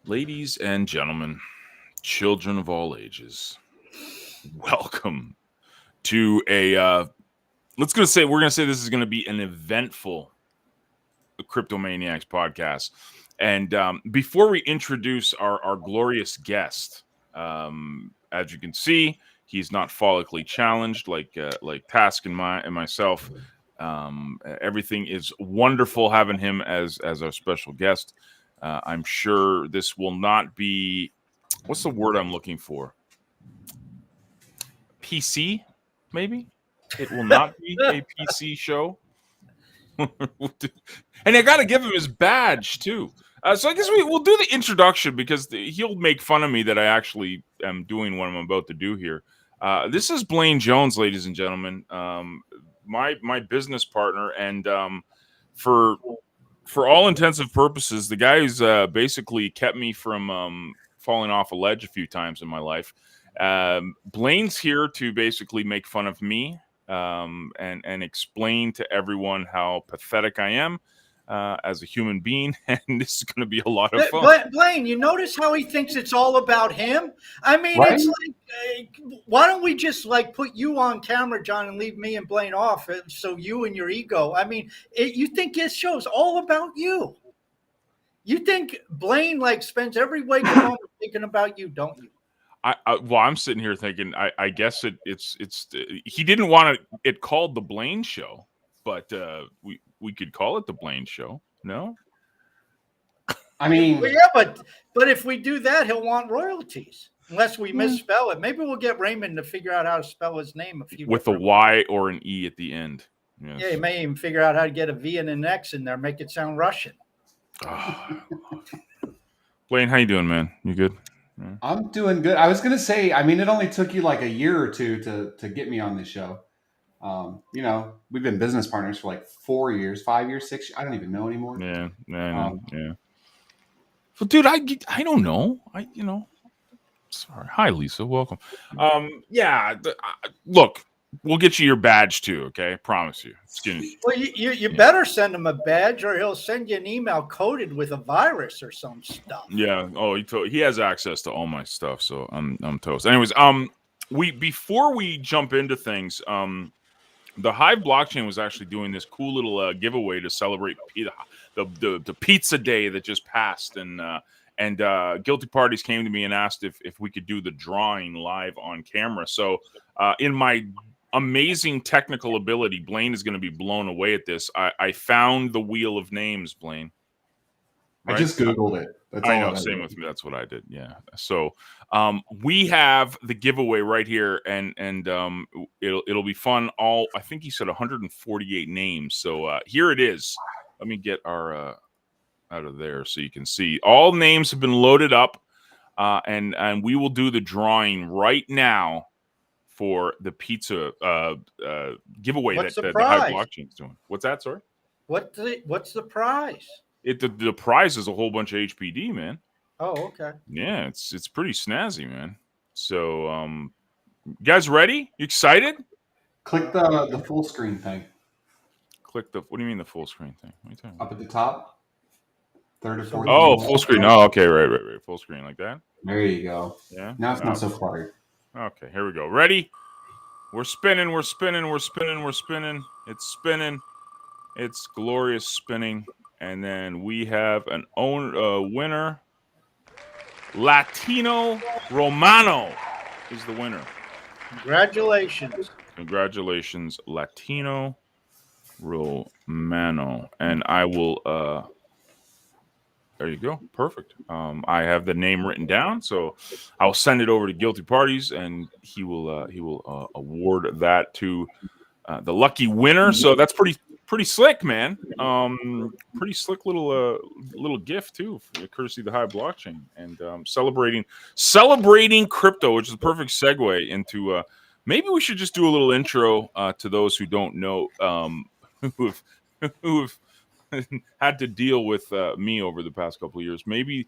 Ladies and gentlemen, children of all ages, welcome to we're gonna say this is gonna be an eventful CryptoManiacs podcast. And before we introduce our glorious guest, as you can see, he's not follically challenged like Task and myself. Everything is wonderful having him as our special guest. I'm sure this will not be, what's the word I'm looking for? PC, maybe? It will not be a PC show. And I got to give him his badge, too. So I guess we'll do the introduction because he'll make fun of me that I actually am doing what I'm about to do here. This is Blaine Jones, ladies and gentlemen, my business partner, and for all intensive purposes, the guy who's basically kept me from falling off a ledge a few times in my life. Blaine's here to basically make fun of me and explain to everyone how pathetic I am as a human being, and this is going to be a lot of fun. Blaine, you notice how he thinks it's all about him? I mean, Right? it's like, why don't we just like put you on camera, John, and leave me and Blaine off, so you and your ego? I mean, you think his show's all about you? You think Blaine like spends every waking moment thinking about you, don't you? Well, I'm sitting here thinking, I guess it's he didn't want it called the Blaine Show, but we could call it the Blaine Show. No, I mean, Well, yeah, but if we do that, he'll want royalties unless we misspell it. Maybe we'll get Raymond to figure out how to spell his name with a Y or an E at the end. Yes. Yeah, he may even figure out how to get a V and an X in there, make it sound Russian. Blaine, how you doing, man? You good? Yeah. I'm doing good. I was gonna say, I mean, it only took you like a year or two to get me on this show. We've been business partners for like 4 years, 5 years, 6 years. I don't even know anymore. Yeah. Well, dude, I don't know. Sorry. Hi, Lisa. Welcome. Look, we'll get you your badge too. Okay, promise you. Well, you better send him a badge, or he'll send you an email coded with a virus or some stuff. Yeah. Oh, he has access to all my stuff, so I'm toast. Anyways, before we jump into things, the Hive blockchain was actually doing this cool little giveaway to celebrate the pizza day that just passed, and Guilty Parties came to me and asked if we could do the drawing live on camera. So in my amazing technical ability, Blaine is going to be blown away at this. I found the wheel of names, Blaine. Right? I just Googled it. That's I know, same with me. That's what I did. Yeah. So we have the giveaway right here, and it'll be fun. I think he said 148 names. So here it is. Let me get our out of there so you can see. All names have been loaded up, and we will do the drawing right now for the pizza giveaway that the Hive blockchain is doing. What's that? Sorry. What's the prize? The prize is a whole bunch of HPD, man. Oh, okay. Yeah, it's pretty snazzy, man. So, you guys ready? You excited? Click the full screen thing. Click the. What do you mean the full screen thing? What are you talking about? Up at the top. Third or fourth. Oh, full screen. Oh, okay, right. Full screen like that. There you go. Yeah. Now it's not so cluttered. Okay, here we go. Ready? We're spinning. It's spinning. It's glorious spinning. And then we have a winner. Latino Romano is the winner. Congratulations, Latino Romano. And I will. There you go. Perfect. I have the name written down, so I'll send it over to Guilty Parties, and he will award that to the lucky winner. So that's pretty slick, man. Pretty slick little gift too, courtesy of the Hive blockchain, and celebrating crypto, which is a perfect segue into. Maybe we should just do a little intro to those who don't know, who have had to deal with me over the past couple of years. Maybe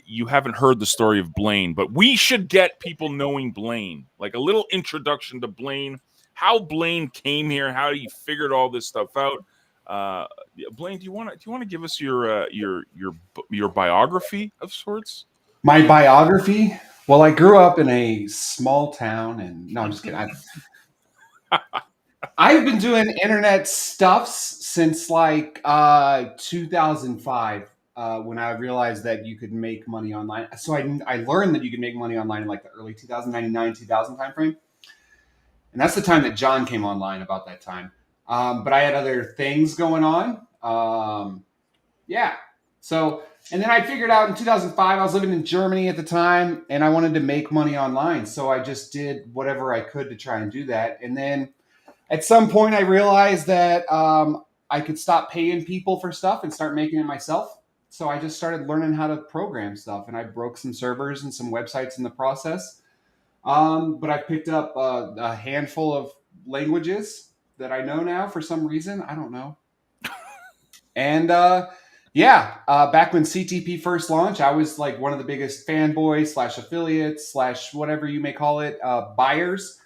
you haven't heard the story of Blaine, but we should get people knowing Blaine, like a little introduction to Blaine, how Blaine came here, how he figured all this stuff out. Blaine, do you want to give us your biography of sorts? My biography. Well, I grew up in a small town, and no, I'm just kidding. I've been doing internet stuffs since like 2005 when I realized that you could make money online. So I learned that you could make money online in like the early 2099 2000 timeframe. And that's the time that John came online about that time. But I had other things going on. Yeah. So, and then I figured out in 2005, I was living in Germany at the time and I wanted to make money online. So I just did whatever I could to try and do that. And then at some point, I realized that I could stop paying people for stuff and start making it myself. So I just started learning how to program stuff, and I broke some servers and some websites in the process. But I picked up a handful of languages that I know now for some reason. I don't know. And back when CTP first launched, I was like one of the biggest fanboys / affiliates / whatever you may call it, buyers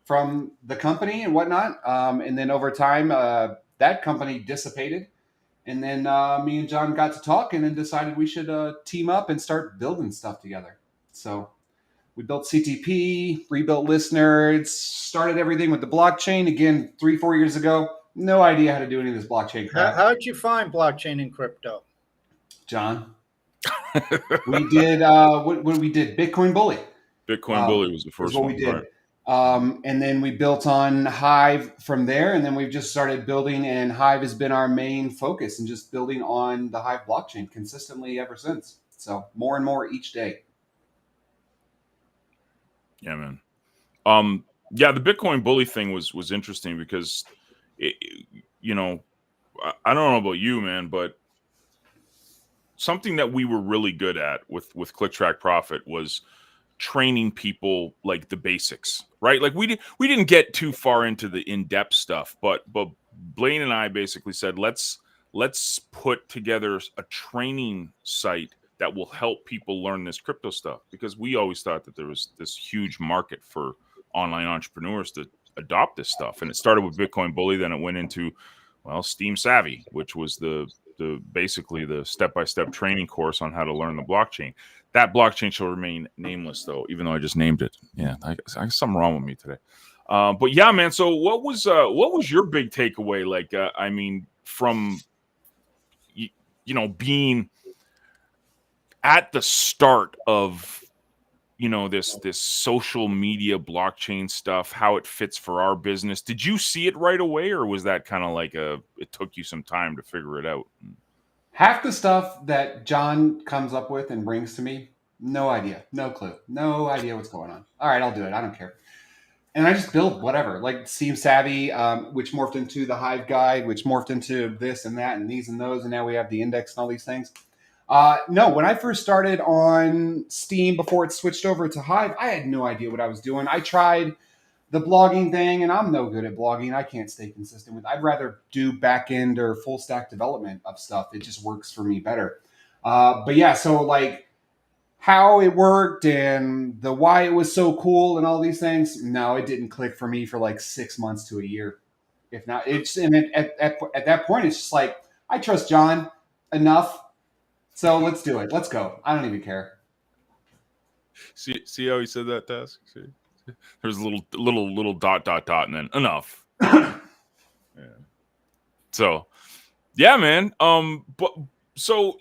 from the company and whatnot. And then over time, that company dissipated. And then me and John got to talk and then decided we should team up and start building stuff together. So we built CTP, rebuilt Listeners, started everything with the blockchain again 3-4 years ago. No idea how to do any of this blockchain crap. How'd you find blockchain and crypto? John, we did what we did. Bitcoin Bully. Bitcoin Bully was the first what one. we did. Right. And then we built on Hive from there, and then we've just started building, and Hive has been our main focus, and just building on the Hive blockchain consistently ever since. So more and more each day. Yeah, man. The Bitcoin Bully thing was interesting because, I don't know about you, man, but something that we were really good at with Click Track Profit was training people like the basics, right? Like we didn't get too far into the in-depth stuff, but Blaine and I basically said let's put together a training site that will help people learn this crypto stuff, because we always thought that there was this huge market for online entrepreneurs to adopt this stuff. And it started with Bitcoin Bully, then it went into Steam Savvy, which was the basically the step-by-step training course on how to learn the blockchain. That blockchain shall remain nameless, though, even though I just named it. Yeah, I guess something wrong with me today. But yeah, man. So what was your big takeaway? Like, from being at the start of this social media blockchain stuff, how it fits for our business. Did you see it right away, or was that kind of like it took you some time to figure it out? Half the stuff that John comes up with and brings to me, no idea, no clue, no idea what's going on. All right, I'll do it. I don't care. And I just build whatever, like Steam Savvy, which morphed into the Hive Guide, which morphed into this and that and these and those, and now we have the index and all these things. No, when I first started on Steam before it switched over to Hive, I had no idea what I was doing. I tried the blogging thing, and I'm no good at blogging. I can't stay consistent with it. I'd rather do back end or full stack development of stuff. It just works for me better. But yeah, so like how it worked and the why it was so cool and all these things, no, it didn't click for me for like 6 months to a year. If not, at that point, it's just like, I trust John enough. So let's do it. Let's go. I don't even care. See how he said that, Task? See? There's a little dot, and then enough. Yeah. So, yeah, man. But so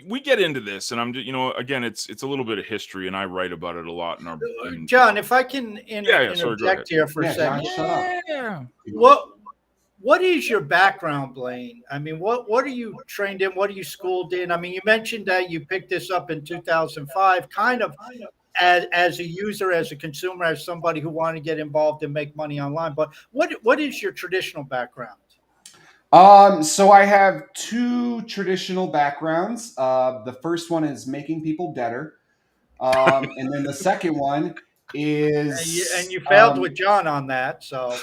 we get into this, and I'm just, again, it's a little bit of history, and I write about it a lot in our. John, if I can interject here for a second. John, shut up. What is your background, Blaine? I mean, what are you trained in? What are you schooled in? I mean, you mentioned that you picked this up in 2005, kind of as a user, as a consumer, as somebody who wanted to get involved and make money online. But what is your traditional background? So I have two traditional backgrounds. The first one is making people deader. And then the second one is... And you failed with John on that, so...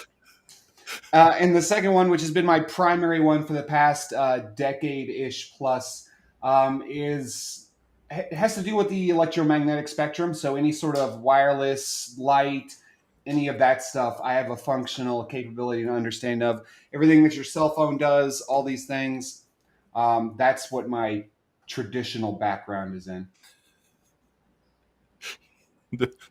and the second one, which has been my primary one for the past decade-ish plus, it has to do with the electromagnetic spectrum. So any sort of wireless, light, any of that stuff. I have a functional capability and understanding of everything that your cell phone does, all these things. That's what my traditional background is in.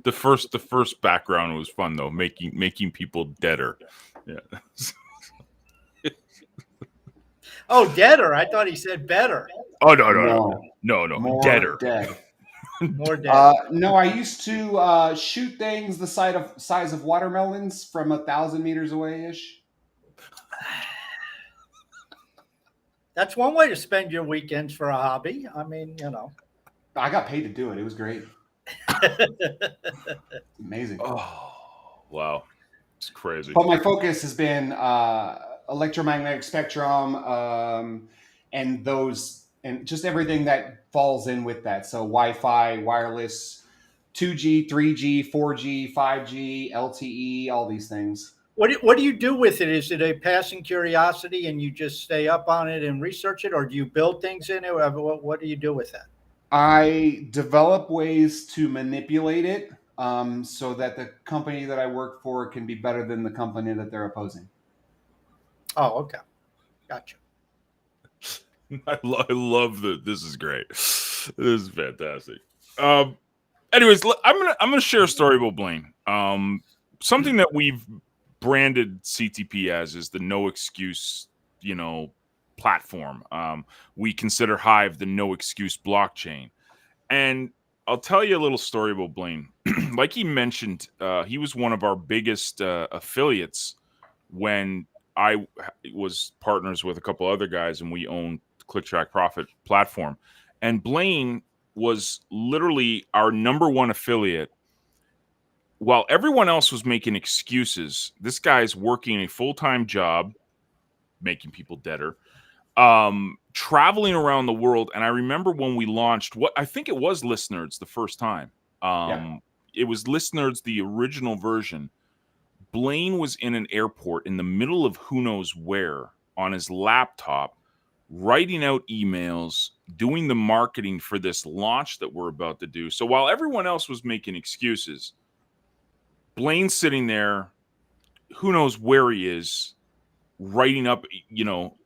The first background was fun though, making people deader. Yeah. Oh, deader. I thought he said better. Oh no, More deader. dead. More dead. No, I used to shoot things the size of watermelons from 1,000 meters away ish. That's one way to spend your weekends for a hobby. I mean, I got paid to do it. It was great. Amazing. Oh wow, it's crazy. But my focus has been electromagnetic spectrum, and just everything that falls in with that. So Wi-Fi, wireless, 2G, 3G, 4G, 5G, LTE, all these things. What do you do with it? Is it a passing curiosity and you just stay up on it and research it, or do you build things in it? What do you do with that? I develop ways to manipulate it, so that the company that I work for can be better than the company that they're opposing. Oh, okay. Gotcha. I love that. This is great. This is fantastic. Anyways, I'm gonna share a story about Blaine. Something that we've branded CTP as is the no excuse, platform. We consider Hive the no excuse blockchain, and I'll tell you a little story about Blaine. Like he mentioned, he was one of our biggest affiliates when I was partners with a couple other guys, and we owned Click Track Profit platform. And Blaine was literally our number one affiliate. While everyone else was making excuses, this guy's working a full-time job, making people deader, traveling around the world. And I remember when we launched what I think it was Listeners the first time. It was Listeners, the original version. Blaine was in an airport in the middle of who knows where on his laptop, writing out emails, doing the marketing for this launch that we're about to do. So while everyone else was making excuses, Blaine's sitting there, who knows where he is, writing up,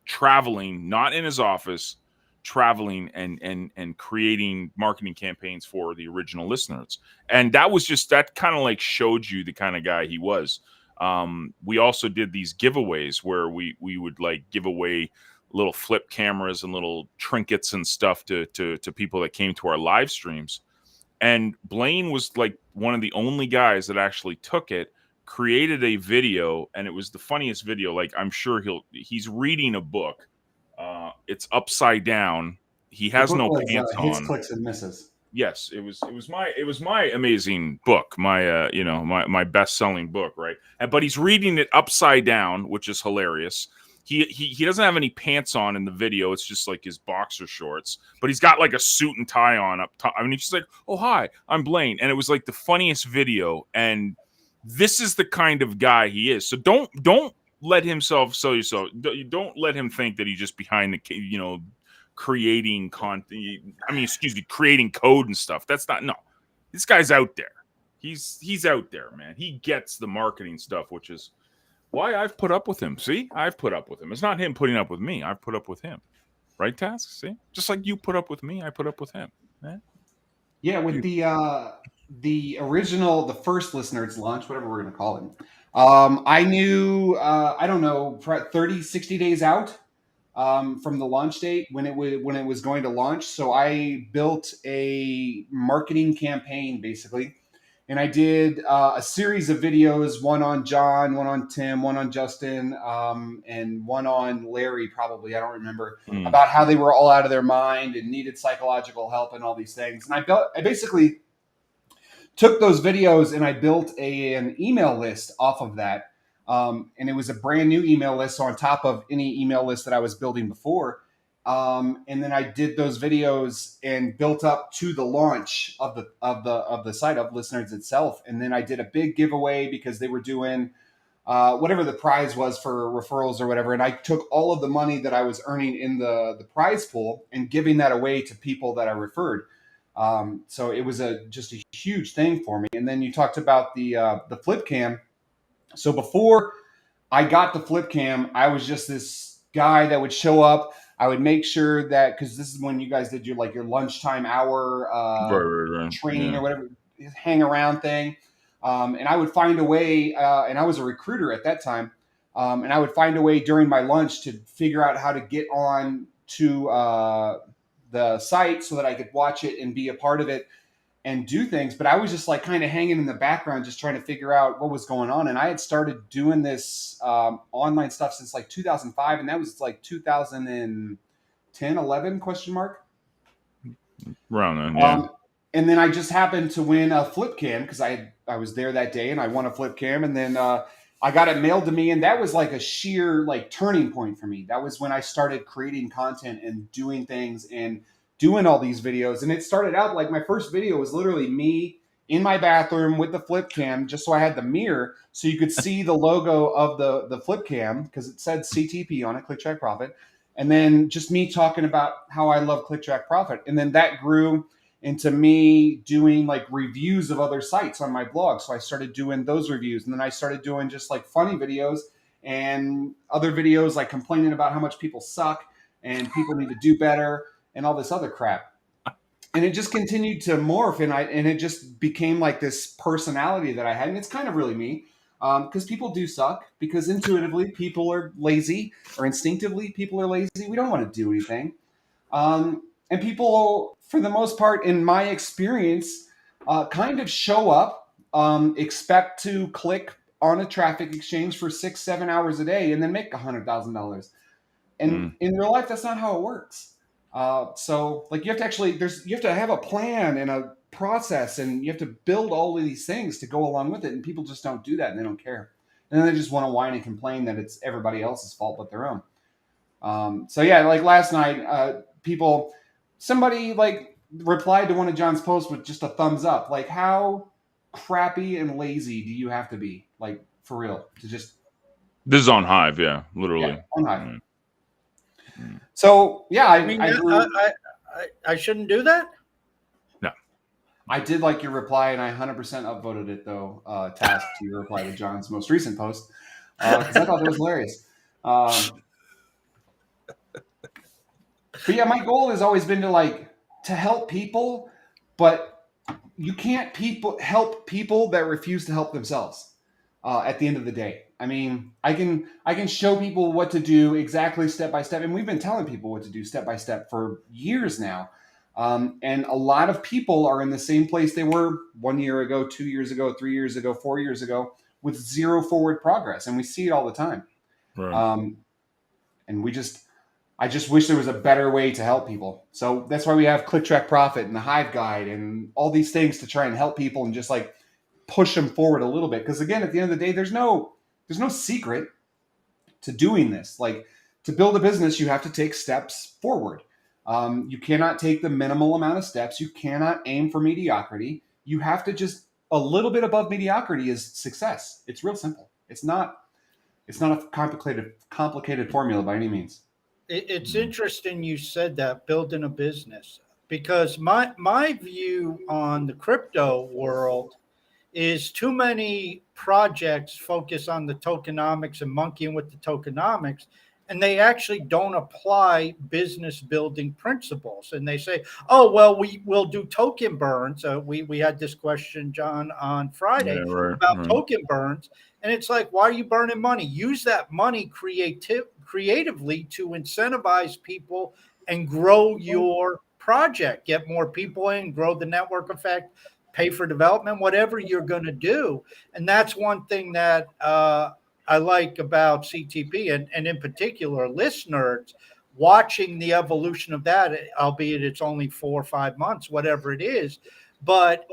traveling, not in his office, traveling and creating marketing campaigns for the original Listeners. And that kind of like showed you the kind of guy he was. We also did these giveaways where we would like give away little flip cameras and little trinkets and stuff to people that came to our live streams. And Blaine was like one of the only guys that actually took it, created a video, and it was the funniest video. Like, I'm sure he's reading a book. It's upside down. He has no pants Hits, on. clicks, and misses. Yes, it was my amazing book, my my best-selling book, right? But he's reading it upside down, which is hilarious. He doesn't have any pants on in the video. It's just like his boxer shorts, but he's got like a suit and tie on up top. I mean, he's just like, "Oh, hi, I'm Blaine," and it was like the funniest video. And this is the kind of guy he is. So don't let himself sell yourself. Don't let him think that he's just behind the creating content. I mean, excuse me, creating code and stuff. That's not. No, this guy's out there. He's out there, man. He gets the marketing stuff, which is why I've put up with him. See, I've put up with him. It's not him putting up with me. I've put up with him. Right, Task? See, just like you put up with me, I put up with him. Yeah, with the original, the first Listeners launch, whatever we're going to call it. I knew, I don't know, 30, 60 days out from the launch date when it was going to launch. So I built a marketing campaign, basically. And I did a series of videos, one on John, one on Tim, one on Justin, and one on Larry, probably, I don't remember, about how they were all out of their mind and needed psychological help and all these things. And I basically took those videos and I built an email list off of that. And it was a brand new email list on top of any email list that I was building before. And then I did those videos and built up to the launch of the site of Listeners itself. And then I did a big giveaway because they were doing whatever the prize was for referrals or whatever. And I took all of the money that I was earning in the prize pool and giving that away to people that I referred. So it was just a huge thing for me. And then you talked about the flip cam. So before I got the flip cam, I was just this guy that would show up. I would make sure that, because this is when you guys did your lunchtime hour Right. training Yeah. or whatever, hang around thing. And I would find a way, and I was a recruiter at that time, and I would find a way during my lunch to figure out how to get on to the site so that I could watch it and be a part of it and do things. But I was just like kind of hanging in the background, just trying to figure out what was going on. And I had started doing this online stuff since like 2005, and that was like 2010, 11 question mark. Around then, yeah. And then I just happened to win a flip cam because I was there that day and I won a flip cam, and then I got it mailed to me, and that was like a sheer like turning point for me. That was when I started creating content and doing things and doing all these videos. And it started out like my first video was literally me in my bathroom with the flip cam, just so I had the mirror so you could see the logo of the flip cam because it said CTP on it, Click Track Profit. And then just me talking about how I love Click Track Profit. And then that grew into me doing like reviews of other sites on my blog. So I started doing those reviews, and then I started doing just like funny videos and other videos like complaining about how much people suck and people need to do better and all this other crap. And it just continued to morph, and it just became like this personality that I had. And it's kind of really me, because people do suck, because intuitively people are lazy, or instinctively people are lazy. We don't want to do anything. And people, for the most part, in my experience, kind of show up, expect to click on a traffic exchange for 6-7 hours a day and then make $100,000. And in real life, that's not how it works. So like you have to have a plan and a process, and you have to build all of these things to go along with it. And people just don't do that, and they don't care. And then they just want to whine and complain that it's everybody else's fault but their own. So yeah, like last night, somebody like replied to one of John's posts with just a thumbs up. Like, how crappy and lazy do you have to be? Like, for real, to just. This is on Hive, yeah, literally. Yeah, on Hive. So yeah, I shouldn't do that. No, I did like your reply, and I 100% upvoted it though. Task to your reply to John's most recent post, because I thought it was hilarious. But yeah, my goal has always been to help people, but you can't help people that refuse to help themselves. At the end of the day, I mean, I can show people what to do exactly step by step, and we've been telling people what to do step by step for years now. And a lot of people are in the same place they were 1 year ago, 2 years ago, 3 years ago, 4 years ago, with zero forward progress, and we see it all the time. right. And I just wish there was a better way to help people. So that's why we have Click Track Profit and the Hive Guide and all these things to try and help people and just like push them forward a little bit. Because again, at the end of the day, there's no secret to doing this. Like, to build a business, you have to take steps forward. You cannot take the minimal amount of steps. You cannot aim for mediocrity. You have to just a little bit above mediocrity is success. It's real simple. It's not a complicated formula by any means. It's interesting you said that, building a business, because my view on the crypto world is too many projects focus on the tokenomics and monkeying with the tokenomics, and they actually don't apply business building principles. And they say, oh, well, we'll do token burns. We had this question, John, on Friday about token burns. And it's like, why are you burning money? Use that money creatively to incentivize people and grow your project, get more people in, grow the network effect, pay for development, whatever you're going to do. And that's one thing that I like about CTP, and in particular, listeners watching the evolution of that, albeit it's only 4 or 5 months, whatever it is. But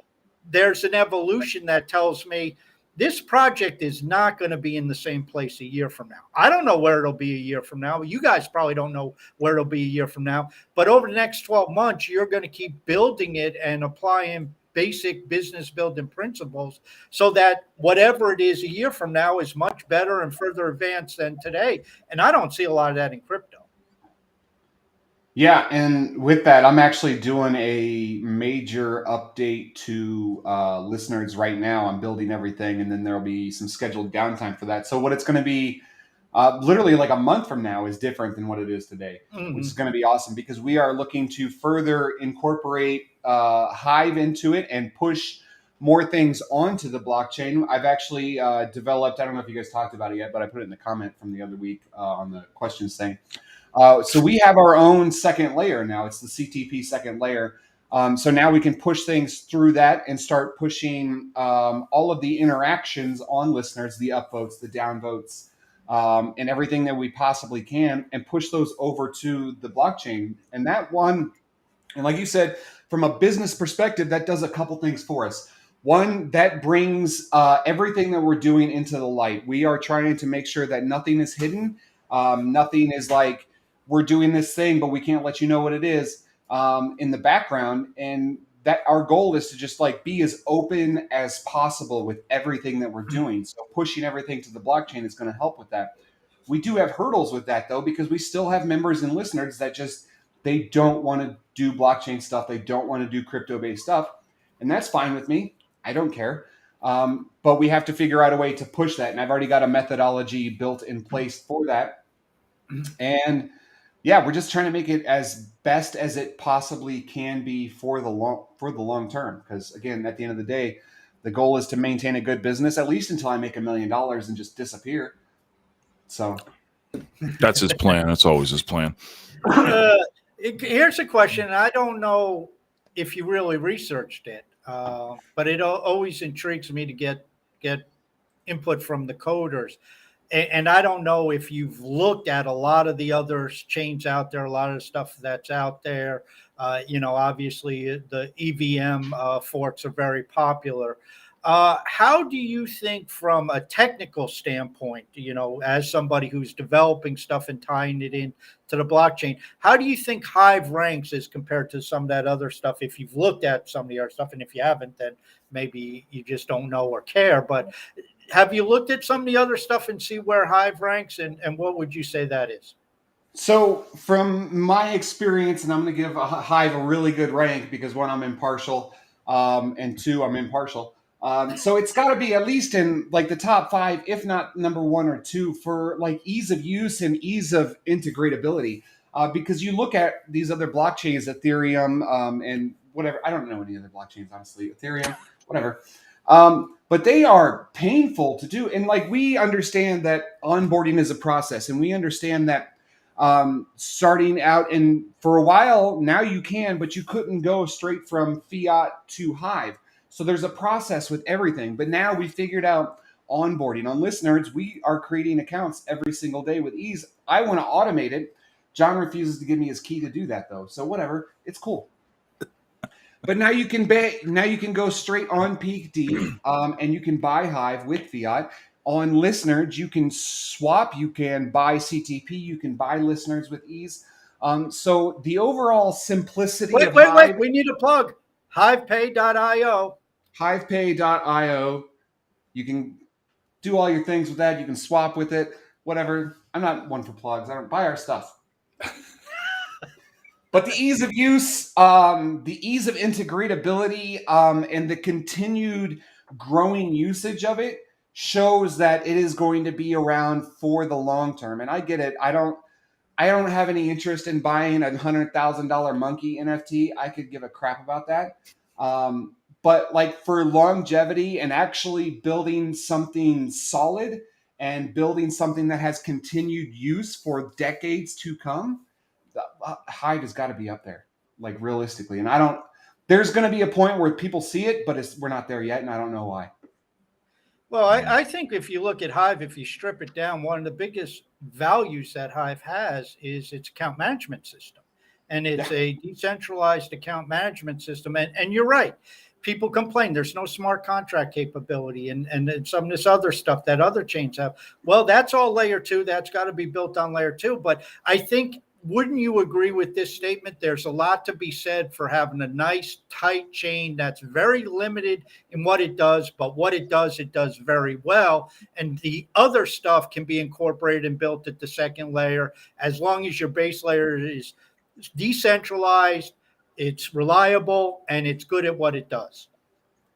there's an evolution that tells me this project is not going to be in the same place a year from now. I don't know where it'll be a year from now. You guys probably don't know where it'll be a year from now. But over the next 12 months, you're going to keep building it and applying basic business building principles so that whatever it is a year from now is much better and further advanced than today. And I don't see a lot of that in crypto. Yeah, and with that, I'm actually doing a major update to listeners right now. I'm building everything, and then there'll be some scheduled downtime for that. So what it's going to be, literally like a month from now, is different than what it is today, which is Mhm. going to be awesome because we are looking to further incorporate Hive into it and push more things onto the blockchain. I've actually developed. I don't know if you guys talked about it yet, but I put it in the comment from the other week on the questions thing. So we have our own second layer now. It's the CTP second layer. So now we can push things through that and start pushing all of the interactions on listeners, the upvotes, the downvotes, and everything that we possibly can, and push those over to the blockchain. And that one, and like you said, from a business perspective, that does a couple things for us. One, that brings everything that we're doing into the light. We are trying to make sure that nothing is hidden. Nothing is like we're doing this thing, but we can't let you know what it is in the background. And that our goal is to just like be as open as possible with everything that we're doing. So pushing everything to the blockchain is going to help with that. We do have hurdles with that though, because we still have members and listeners that just they don't want to do blockchain stuff. They don't want to do crypto based stuff. And that's fine with me. I don't care. But we have to figure out a way to push that. And I've already got a methodology built in place for that. And yeah, we're just trying to make it as best as it possibly can be for the long term. Because again, at the end of the day, the goal is to maintain a good business at least until I make $1 million and just disappear. So That's his plan. That's always his plan. Uh, Here's a question. I don't know if you really researched it, but it always intrigues me to get input from the coders. And I don't know if you've looked at a lot of the other chains out there, a lot of the stuff that's out there. Obviously the EVM forks are very popular. How do you think, from a technical standpoint, as somebody who's developing stuff and tying it in to the blockchain, how do you think Hive ranks as compared to some of that other stuff? If you've looked at some of the other stuff, and if you haven't, then maybe you just don't know or care. But have you looked at some of the other stuff and see where Hive ranks, and what would you say that is? So, from my experience, and I'm going to give Hive a really good rank because one, I'm impartial, and two, I'm impartial. So it's got to be at least in like the top five, if not number one or two, for like ease of use and ease of integratability. Because you look at these other blockchains, Ethereum, and whatever. I don't know any other blockchains, honestly. Ethereum, whatever. But they are painful to do, and like we understand that onboarding is a process, and we understand that starting out, and for a while now you can, but you couldn't go straight from fiat to Hive. So there's a process with everything. But now we figured out onboarding on listeners. We are creating accounts every single day with ease. I want to automate it. John refuses to give me his key to do that though. So whatever, it's cool. But now you can go straight on Peak D, and you can buy Hive with fiat. On listeners, you can swap, you can buy CTP, you can buy listeners with ease. So the overall simplicity Wait, of wait, wait. Hive, We need a plug. HivePay.io. HivePay.io, you can do all your things with that. You can swap with it, whatever. I'm not one for plugs. I don't buy our stuff. But the ease of use, the ease of integratability, and the continued growing usage of it shows that it is going to be around for the long term. And I get it. I don't have any interest in buying $100,000 monkey NFT. I could give a crap about that. But like for longevity and actually building something solid and building something that has continued use for decades to come, the Hive has got to be up there, like realistically. And I don't. There's going to be a point where people see it, but we're not there yet, and I don't know why. Well, I think if you look at Hive, if you strip it down, one of the biggest values that Hive has is its account management system. And it's Yeah. a decentralized account management system. And you're right. People complain there's no smart contract capability and some of this other stuff that other chains have. Well, that's all layer two. That's got to be built on layer two. But I think, wouldn't you agree with this statement? There's a lot to be said for having a nice, tight chain that's very limited in what it does, but what it does very well. And the other stuff can be incorporated and built at the second layer, as long as your base layer is It's decentralized, it's reliable, and it's good at what it does.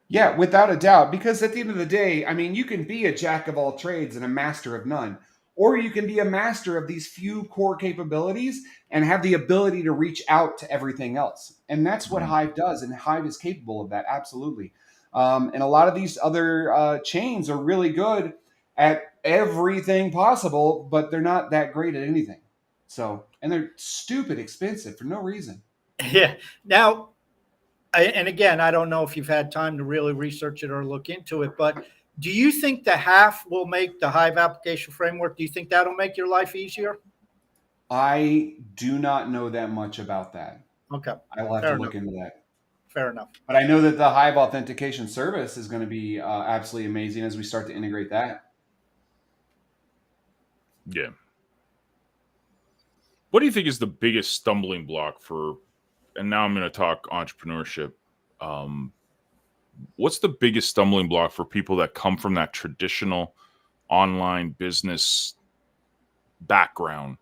Yeah, without a doubt. Because at the end of the day, I mean, you can be a jack of all trades and a master of none, or you can be a master of these few core capabilities and have the ability to reach out to everything else. And that's what Hive does, and Hive is capable of that, absolutely. And a lot of these other chains are really good at everything possible, but they're not that great at anything. So, and they're stupid expensive for no reason. Yeah. Now, and again, I don't know if you've had time to really research it or look into it, but do you think the half will make the Hive application framework? Do you think that'll make your life easier? I do not know that much about that. Okay. I will have Fair to enough. look into that. Fair enough. But I know that the Hive authentication service is going to be absolutely amazing as we start to integrate that. Yeah. What do you think is the biggest stumbling block for, and now I'm going to talk entrepreneurship. What's the biggest stumbling block for people that come from that traditional online business background,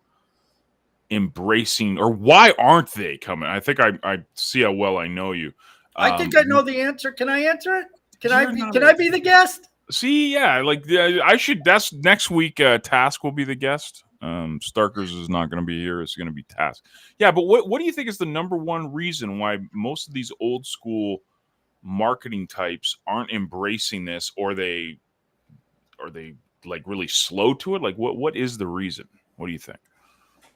embracing, or why aren't they coming? I think I see how well I know you. I think I know the answer. Can I answer it? Can I be the guest? See, yeah, like I should. That's next week. Task will be the guest. Starkers is not going to be here. It's going to be Task. Yeah, but what do you think is the number one reason why most of these old school marketing types aren't embracing this, or they like really slow to it? Like, what is the reason? What do you think?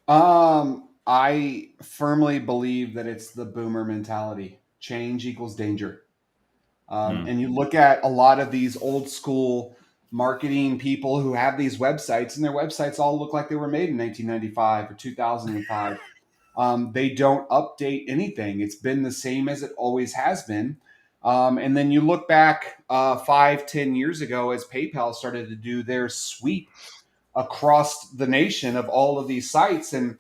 I firmly believe that it's the boomer mentality. Change equals danger. And you look at a lot of these old school marketing people who have these websites, and their websites all look like they were made in 1995 or 2005. They don't update anything. It's been the same as it always has been. And then you look back 5-10 years ago as PayPal started to do their sweep across the nation of all of these sites, and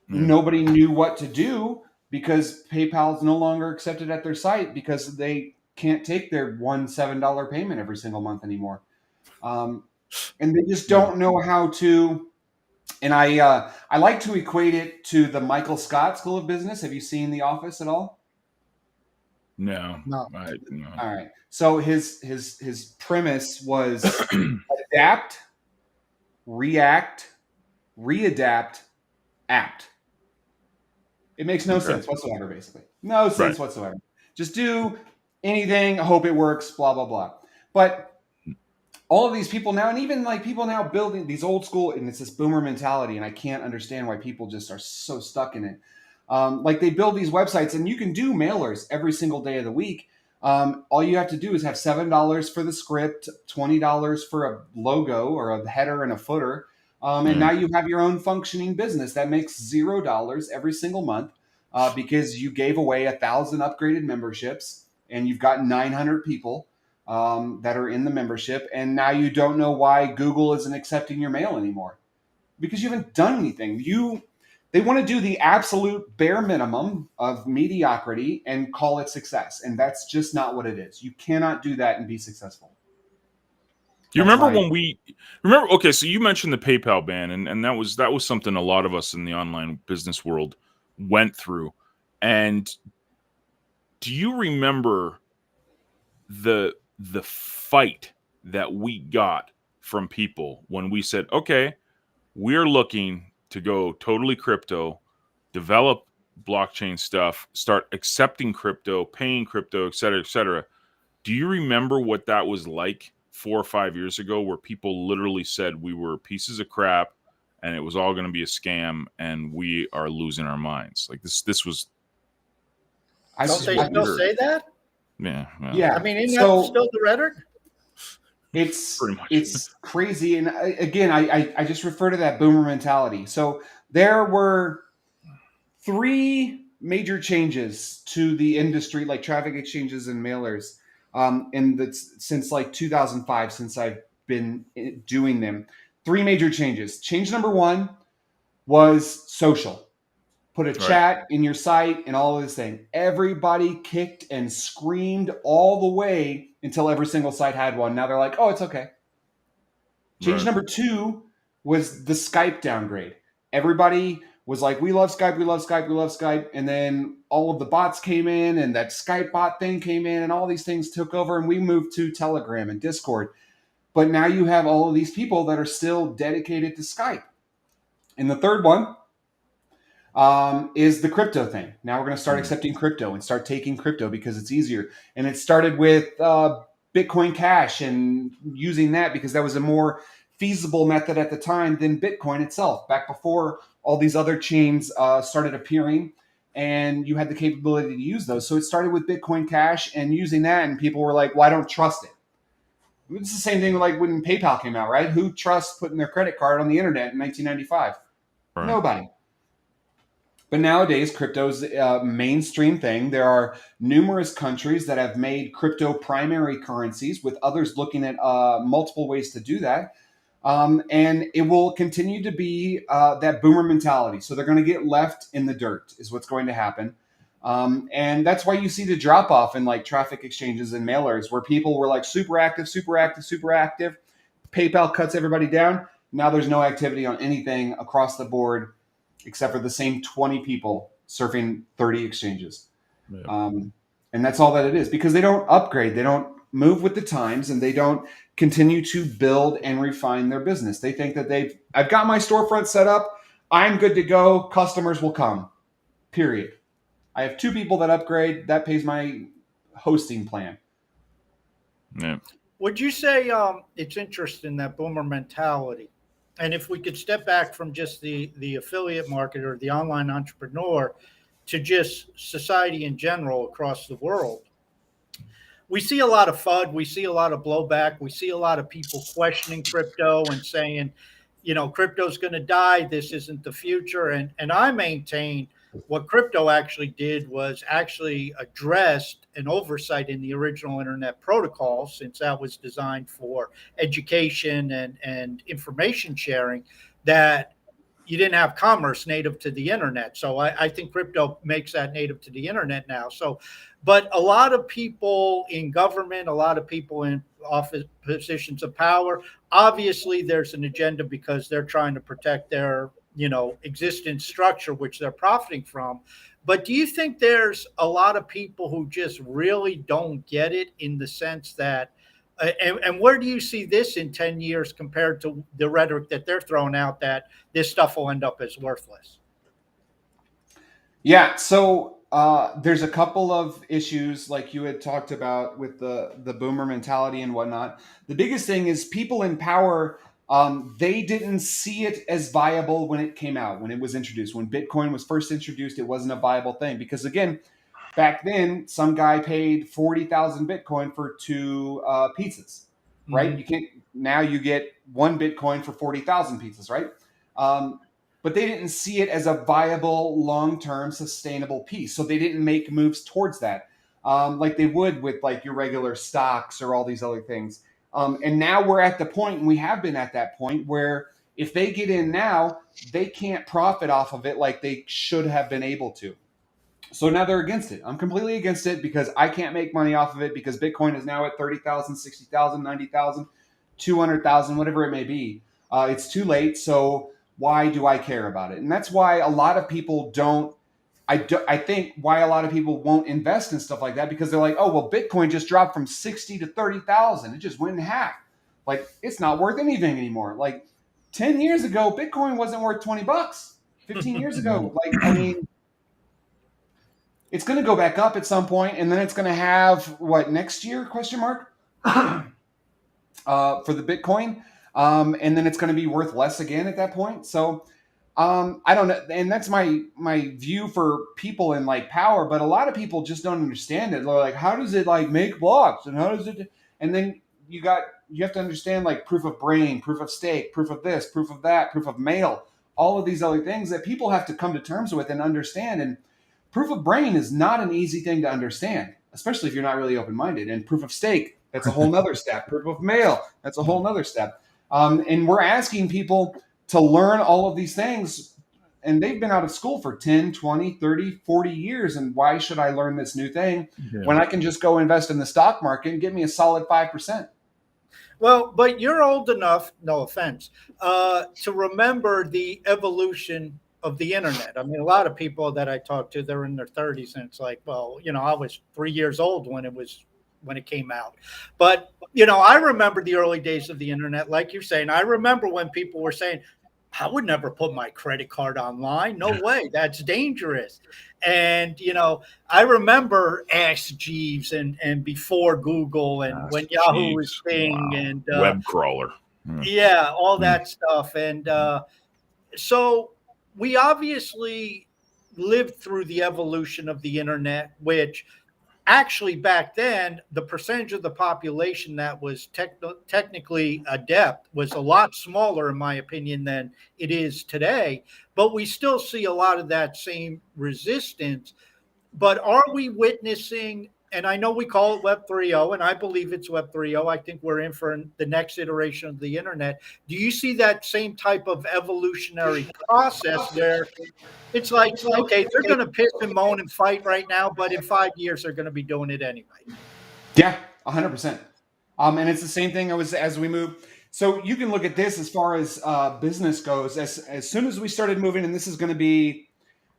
nobody knew what to do because PayPal is no longer accepted at their site because they can't take their $7 payment every single month anymore. And they just don't know how to. And I like to equate it to the Michael Scott School of Business. Have you seen The Office at all? No. No. All right. So his premise was adapt, react, readapt, act. It makes no sense whatsoever, basically. No sense whatsoever. Just do anything, hope it works, blah, blah, blah. But all of these people now, and even like people now building these old school, and it's this boomer mentality, and I can't understand why people just are so stuck in it. Like they build these websites, and you can do mailers every single day of the week. All you have to do is have $7 for the script, $20 for a logo or a header and a footer. And now you have your own functioning business that makes $0 every single month because you gave away 1,000 upgraded memberships, and you've got 900 people that are in the membership. And now you don't know why Google isn't accepting your mail anymore because you haven't done anything. They want to do the absolute bare minimum of mediocrity and call it success. And that's just not what it is. You cannot do that and be successful. Do you remember when okay, so you mentioned the PayPal ban, and that was something a lot of us in the online business world went through. And do you remember the fight that we got from people when we said, okay, we're looking to go totally crypto, develop blockchain stuff, start accepting crypto, paying crypto, et cetera, et cetera. Do you remember what that was like 4 or 5 years ago, where people literally said we were pieces of crap and it was all going to be a scam and we are losing our minds? Like this was. Don't they still say that? Yeah. Well, yeah. I mean, isn't that still the rhetoric? It's crazy. And again, I just refer to that boomer mentality. So there were 3 major changes to the industry, like traffic exchanges and mailers, since like 2005, since I've been doing them. 3 major changes. Change number 1 was social. Put a chat in your site and all of this thing. Everybody kicked and screamed all the way until every single site had one. Now they're like, oh, it's okay. Change number 2 was the Skype downgrade. Everybody was like, we love Skype, we love Skype, we love Skype. And then all of the bots came in and that Skype bot thing came in and all these things took over and we moved to Telegram and Discord. But now you have all of these people that are still dedicated to Skype. And the third one is the crypto thing. Now we're going to start accepting crypto and start taking crypto because it's easier. And it started with Bitcoin Cash and using that because that was a more feasible method at the time than Bitcoin itself. Back before all these other chains started appearing and you had the capability to use those. So it started with Bitcoin Cash and using that, and people were like, well, I don't trust it. It's the same thing like when PayPal came out, right? Who trusts putting their credit card on the internet in 1995? Right. Nobody. But nowadays, crypto's a mainstream thing. There are numerous countries that have made crypto primary currencies, with others looking at multiple ways to do that. And it will continue to be that boomer mentality. So they're going to get left in the dirt is what's going to happen. And that's why you see the drop off in like traffic exchanges and mailers where people were like super active. PayPal cuts everybody down. Now there's no activity on anything across the board except for the same 20 people surfing 30 exchanges. Yeah. And that's all that it is because they don't upgrade. They don't move with the times and they don't continue to build and refine their business. They think that I've got my storefront set up. I'm good to go. Customers will come, period. I have 2 people that upgrade. That pays my hosting plan. Yeah. Would you say it's interesting, that boomer mentality? And if we could step back from just the affiliate market or the online entrepreneur to just society in general across the world, we see a lot of FUD. We see a lot of blowback. We see a lot of people questioning crypto and saying, crypto's going to die. This isn't the future. And I maintain what crypto actually did was actually addressed an oversight in the original internet protocol, since that was designed for education and information sharing, that you didn't have commerce native to the internet. So I think crypto makes that native to the internet now. So, but a lot of people in government, a lot of people in office positions of power, obviously there's an agenda because they're trying to protect their existing structure, which they're profiting from. But do you think there's a lot of people who just really don't get it, in the sense that, and where do you see this in 10 years compared to the rhetoric that they're throwing out that this stuff will end up as worthless? Yeah. So there's a couple of issues like you had talked about with the boomer mentality and whatnot. The biggest thing is people in power, they didn't see it as viable when it came out, when it was introduced. When Bitcoin was first introduced, it wasn't a viable thing because, again, back then, some guy paid 40,000 Bitcoin for 2 pizzas, right? Mm-hmm. You can't. Now you get 1 Bitcoin for 40,000 pizzas, right? But they didn't see it as a viable, long-term, sustainable piece, so they didn't make moves towards that, like they would with like your regular stocks or all these other things. And now we're at the point, and we have been at that point, where if they get in now, they can't profit off of it like they should have been able to. So now they're against it. I'm completely against it because I can't make money off of it because Bitcoin is now at 30,000, 60,000, 90,000, 200,000, whatever it may be. It's too late. So why do I care about it? And that's why a lot of people I think why a lot of people won't invest in stuff like that, because they're like, oh, well, Bitcoin just dropped from 60 to 30,000. It just went in half. Like, it's not worth anything anymore. Like 10 years ago, Bitcoin wasn't worth $20. 15 years ago, like, I mean, it's going to go back up at some point, and then it's going to have what, next year, question mark, for the Bitcoin. And then it's going to be worth less again at that point. So, I don't know. And that's my view for people in like power, but a lot of people just don't understand it. They're like, how does it like make blocks? And how does it, and then you have to understand like proof of brain, proof of stake, proof of this, proof of that, proof of mail, all of these other things that people have to come to terms with and understand. And proof of brain is not an easy thing to understand, especially if you're not really open-minded. And proof of stake, that's a whole nother step. Proof of mail, that's a whole nother step. And we're asking people to learn all of these things, and they've been out of school for 10, 20, 30, 40 years. And why should I learn this new thing when I can just go invest in the stock market and get me a solid 5%? Well, but you're old enough, no offense, to remember the evolution of the internet. I mean, a lot of people that I talk to, they're in their 30s, and it's like, well, I was 3 years old when it came out. But I remember the early days of the internet, like you're saying. I remember when people were saying, I would never put my credit card online. No way. That's dangerous. And, I remember Ask Jeeves and before Google and Ask when Yahoo was Jeeves. thing Wow. and Web crawler. yeah, all that stuff. And so we obviously lived through the evolution of the internet, which actually back then the percentage of the population that was technically adept was a lot smaller, in my opinion, than it is today. But we still see a lot of that same resistance. But are we witnessing, and I know we call it Web 3.0, and I believe it's Web 3.0. I think we're in for the next iteration of the internet. Do you see that same type of evolutionary process where it's like, okay, they're going to piss and moan and fight right now, but in 5 years, they're going to be doing it anyway? Yeah, 100%. And it's the same thing as we move. So you can look at this as far as business goes. As soon as we started moving, and this is going to be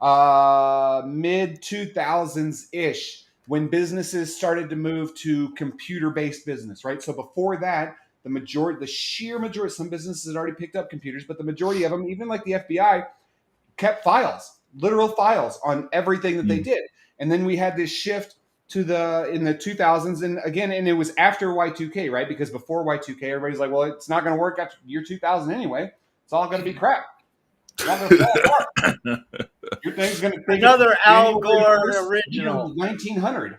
mid 2000s ish, when businesses started to move to computer-based business, right? So before that, the sheer majority, some businesses had already picked up computers, but the majority of them, even like the FBI, kept files, literal files on everything that they did. And then we had this shift in the 2000s. And again, and it was after Y2K, right? Because before Y2K, everybody's like, well, it's not going to work after year 2000 anyway. It's all going to be crap. It's all going to fall apart. Your thing's going to take another Al Gore original. 1900.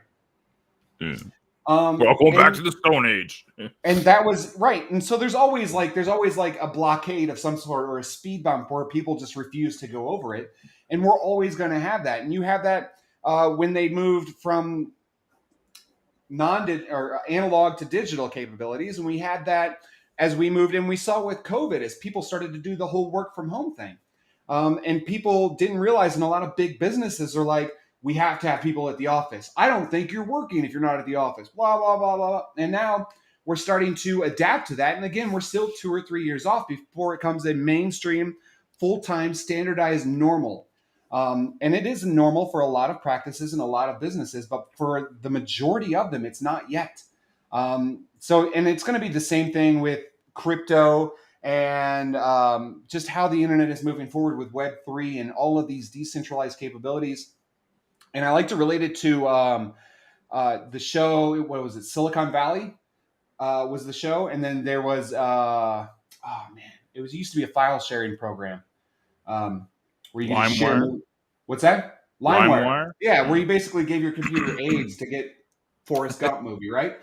Well, going back to the Stone Age. And that was right. And so there's always like a blockade of some sort or a speed bump where people just refuse to go over it. And we're always going to have that. And you have that when they moved from analog to digital capabilities. And we had that as we moved, and we saw with COVID as people started to do the whole work from home thing. And people didn't realize, and a lot of big businesses are like, we have to have people at the office. I don't think you're working if you're not at the office, blah, blah, blah, blah, blah. And now we're starting to adapt to that. And again, we're still 2 or 3 years off before it comes a mainstream, full-time, standardized normal. And it is normal for a lot of practices and a lot of businesses, but for the majority of them, it's not yet. And it's going to be the same thing with crypto and just how the internet is moving forward with Web3 and all of these decentralized capabilities. And I like to relate it to the show. What was it? Silicon Valley was the show, and then there was it used to be a file sharing program where you could share. What's that? LimeWire. Yeah, where you basically gave your computer AIDS to get Forrest Gump movie, right?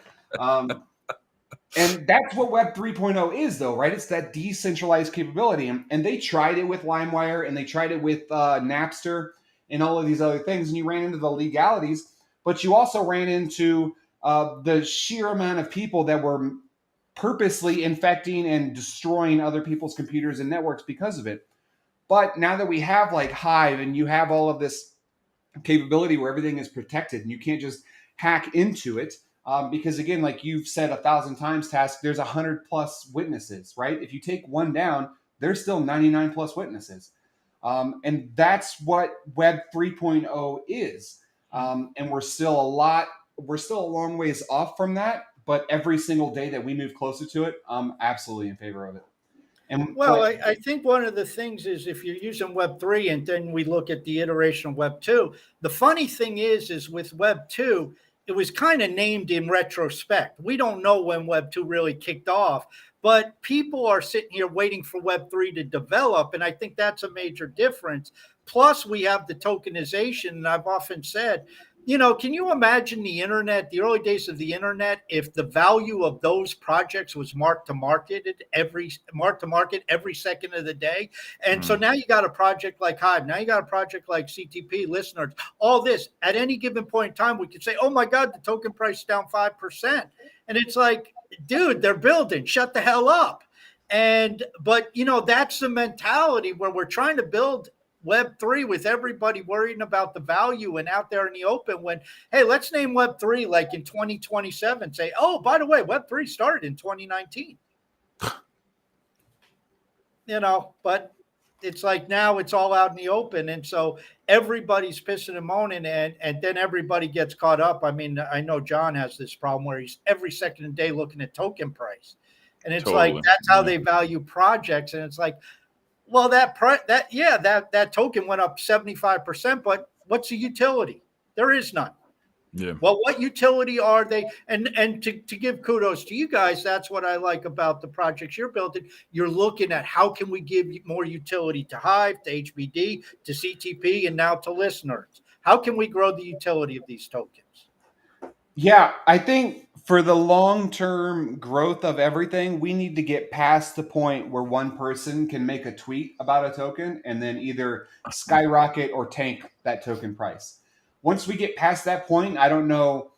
And that's what Web 3.0 is, though, right? It's that decentralized capability, and they tried it with LimeWire, and they tried it with Napster. And all of these other things, and you ran into the legalities, but you also ran into the sheer amount of people that were purposely infecting and destroying other people's computers and networks because of it. But now that we have like Hive and you have all of this capability where everything is protected and you can't just hack into it, because again, like you've said 1,000 times, Task, there's 100+ witnesses, right? If you take one down, there's still 99+ witnesses. And that's what Web 3.0 is. And we're still a long ways off from that. But every single day that we move closer to it, I'm absolutely in favor of it. I think one of the things is if you're using Web 3 and then we look at the iteration of Web 2, the funny thing is with Web 2, it was kind of named in retrospect. We don't know when Web 2 really kicked off, but people are sitting here waiting for Web 3 to develop, and I think that's a major difference. Plus, we have the tokenization, and I've often said, can you imagine the internet, the early days of the internet, if the value of those projects was marked to market every second of the day? And so now you got a project like Hive, now you got a project like CTP, listeners, all this. At any given point in time, we could say, oh my God, the token price is down 5%. And it's like, dude, they're building, shut the hell up. But that's the mentality where we're trying to build Web 3 with everybody worrying about the value and out there in the open when, hey, let's name Web 3 like in 2027, say, oh, by the way, Web 3 started in 2019. But it's like now it's all out in the open, and so everybody's pissing and moaning, and then everybody gets caught up. I mean, I know John has this problem where he's every second of the day looking at token price, and it's like Totally. that's how they value projects, and it's like, well, that token went up 75%, but what's the utility? There is none. Yeah. Well, what utility are they? And to give kudos to you guys, that's what I like about the projects you're building. You're looking at how can we give more utility to Hive, to HBD, to CTP, and now to listeners. How can we grow the utility of these tokens? Yeah, I think for the long-term growth of everything, we need to get past the point where one person can make a tweet about a token and then either skyrocket or tank that token price. Once we get past that point, I don't know,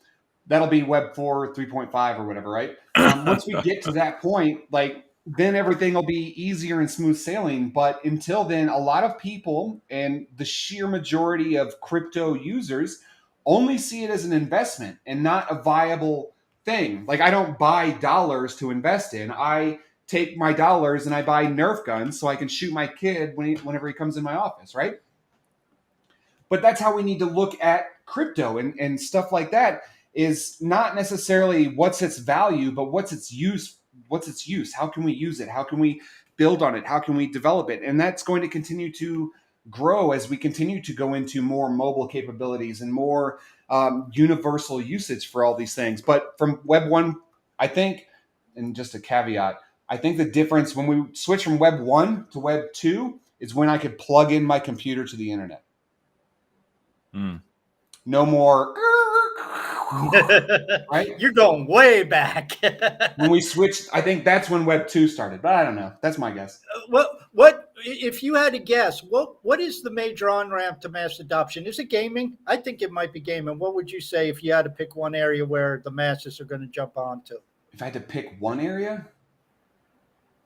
that'll be Web 4, 3.5 or whatever, right? Once we get to that point, like then everything will be easier and smooth sailing. But until then, a lot of people and the sheer majority of crypto users only see it as an investment and not a viable thing. Like I don't buy dollars to invest in. I take my dollars and I buy Nerf guns so I can shoot my kid whenever he comes in my office, right? But that's how we need to look at crypto and stuff like that is not necessarily what's its value, but what's its use. What's its use? How can we use it? How can we build on it? How can we develop it? And that's going to continue to grow as we continue to go into more mobile capabilities and more universal usage for all these things. But from Web 1, I think, and just a caveat, I think the difference when we switch from Web 1 to Web 2 is when I could plug in my computer to the internet. No more. Right? You're going way back. When we switched, I think that's when Web 2 started, but I don't know. That's my guess. What if you had to guess? What is the major on ramp to mass adoption? Is it gaming? I think it might be gaming. What would you say if you had to pick one area where the masses are going to jump onto? If I had to pick one area,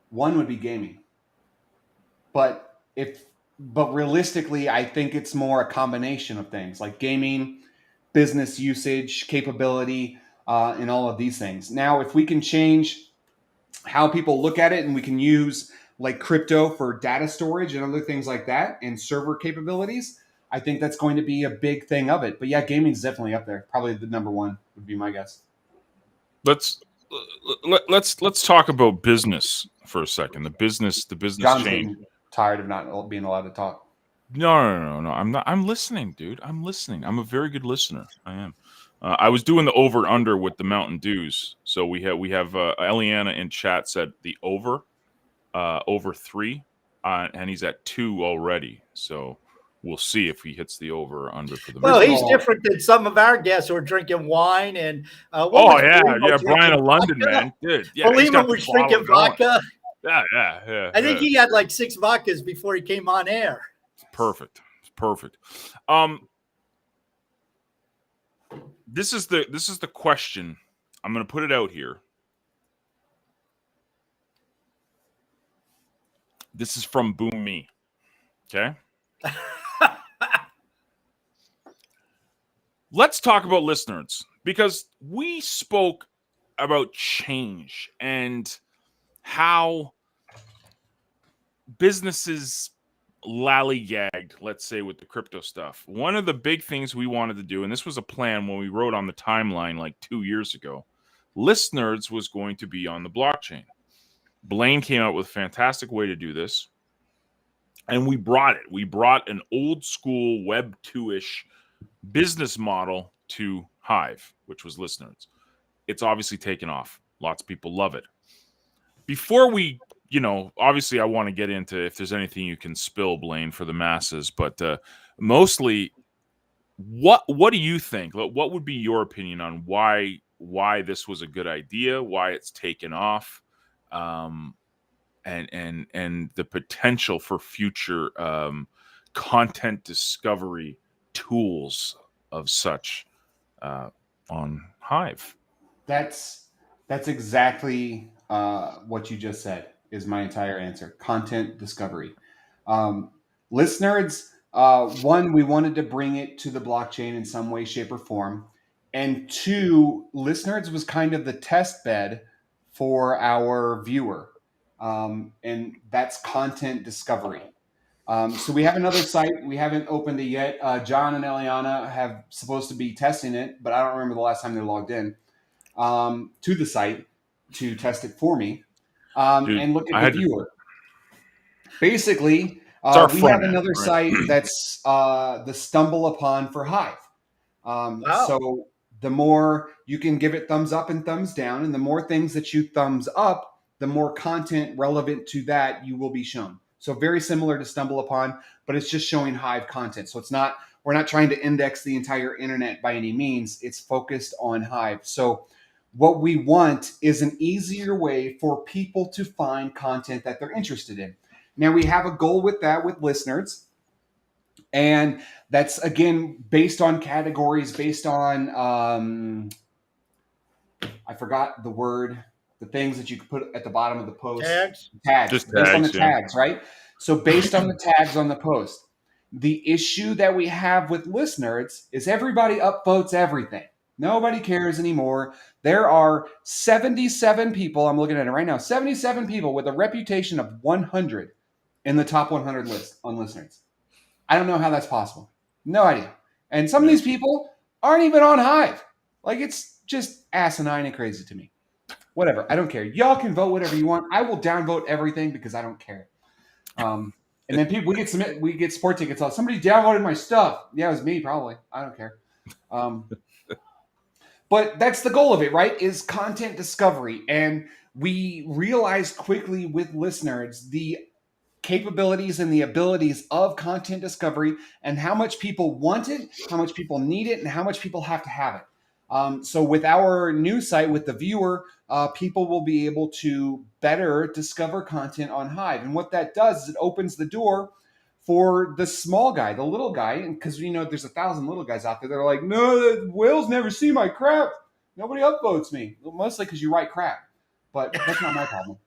one would be gaming. But realistically, I think it's more a combination of things like gaming, business usage, capability, and all of these things. Now, if we can change how people look at it and we can use like crypto for data storage and other things like that and server capabilities, I think that's going to be a big thing of it. But yeah, gaming's definitely up there. Probably the number one would be my guess. Let's talk about business for a second. The business John's change. getting tired of not being allowed to talk. No. I'm not. I'm listening, dude. I'm listening. I'm a very good listener. I am. I was doing the over under with the Mountain Dews. So we have Eliana in chat said the over 3, and he's at 2 already. So we'll see if he hits the over or under for the. Well, he's different than some of our guests who are drinking wine and. Brian of London, man, dude. Yeah, Belima was drinking vodka. Yeah. I think he had like 6 vodkas before he came on air. Perfect. This is the question. I'm going to put it out here. This is from Boom Me. Okay. Let's talk about listeners because we spoke about change and how businesses lollygagged, let's say, with the crypto stuff. One of the big things we wanted to do, and this was a plan when we wrote on the timeline like 2 years ago, Listeners was going to be on the blockchain. Blaine came out with a fantastic way to do this, and we brought it. We brought an old school Web 2-ish business model to Hive, which was Listeners. It's obviously taken off. Lots of people love it. Before we, obviously I want to get into if there's anything you can spill, Blaine, for the masses, but mostly, what do you think? What would be your opinion on why this was a good idea, why it's taken off, and the potential for future content discovery tools of such on Hive? That's exactly what you just said is my entire answer. Content discovery. Listeners, one, we wanted to bring it to the blockchain in some way, shape, or form. And 2, Listeners was kind of the test bed for our viewer. And that's content discovery. So we have another site. We haven't opened it yet. John and Eliana have supposed to be testing it, but I don't remember the last time they logged in to the site to test it for me Dude, and look at I the had to, viewer. Basically, it's our we front have end, another right? site that's the Stumble Upon for Hive. Wow. So the more you can give it thumbs up and thumbs down, and the more things that you thumbs up, the more content relevant to that you will be shown. So very similar to Stumble Upon, but it's just showing Hive content. So we're not trying to index the entire internet by any means. It's focused on Hive. So what we want is an easier way for people to find content that they're interested in. Now we have a goal with that with listeners. And that's again based on categories, based on I forgot the word, the things that you could put at the bottom of the post. Tags. Just Based on the tags, yeah. tags, right? So based on the tags on the post. The issue that we have with listeners is everybody upvotes everything. Nobody cares anymore. There are 77 people, I'm looking at it right now, 77 people with a reputation of 100 in the top 100 list on listeners. I don't know how that's possible. No idea. And some of these people aren't even on Hive. Like, it's just asinine and crazy to me. Whatever. I don't care. Y'all can vote whatever you want. I will downvote everything because I don't care. And then people, we get sport tickets. Somebody downvoted my stuff. Yeah, it was me, probably. I don't care. But that's the goal of it, right? Is content discovery. And we realized quickly with listeners the capabilities and the abilities of content discovery and how much people want it, how much people need it, and how much people have to have it. So with our new site, with the viewer, people will be able to better discover content on Hive. And what that does is it opens the door for the small guy, the little guy, because there's 1,000 little guys out there that are like, no, the whales never see my crap. Nobody upvotes me. Well, mostly because you write crap, but that's not my problem.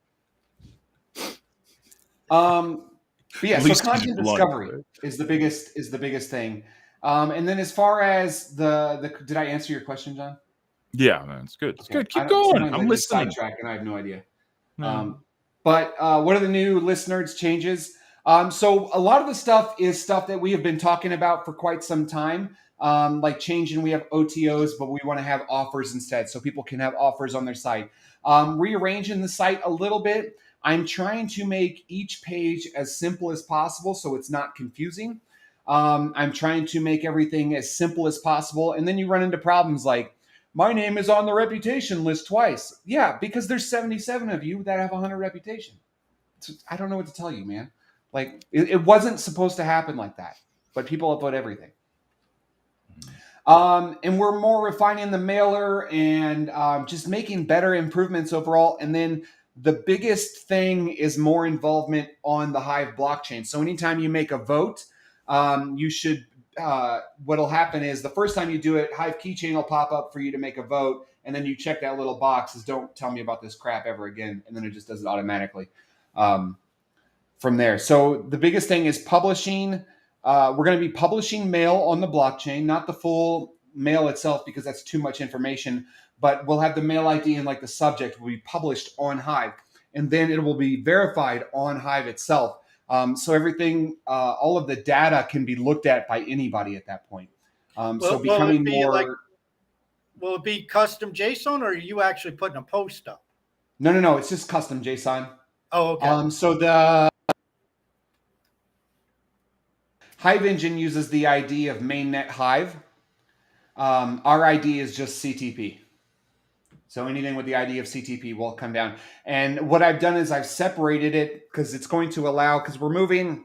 But yeah, so content discovery is the biggest thing. And then as far as did I answer your question, John? Yeah, man, it's good. It's Okay. good. Keep going. I'm listening. Sidetrack, and I have no idea. No. But what are the new listeners changes? So a lot of the stuff is stuff that we have been talking about for quite some time. Like changing, we have OTOs, but we want to have offers instead, so people can have offers on their site. Rearranging the site a little bit. I'm trying to make each page as simple as possible so it's not confusing. I'm trying to make everything as simple as possible. And then you run into problems like, my name is on the reputation list twice. Yeah, because there's 77 of you that have 100 reputation. I don't know what to tell you, man. Like, it wasn't supposed to happen like that. But people upvote everything. And we're more refining the mailer and just making better improvements overall. And then the biggest thing is more involvement on the Hive blockchain. So anytime you make a vote, you should, what'll happen is the first time you do it, Hive keychain will pop up for you to make a vote. And then you check that little box as don't tell me about this crap ever again. And then it just does it automatically from there. So the biggest thing is publishing. We're going to be publishing mail on the blockchain, not the full mail itself because that's too much information, but we'll have the mail ID and like the subject will be published on Hive, and then it will be verified on Hive itself. So everything, all of the data can be looked at by anybody at that point. So becoming more. Will it be custom JSON, or are you actually putting a post up? No. It's just custom JSON. Oh, okay. So the Hive engine uses the ID of mainnet Hive. Our ID is just CTP. So anything with the ID of CTP will come down. And what I've done is I've separated it because it's going to allow, because we're moving,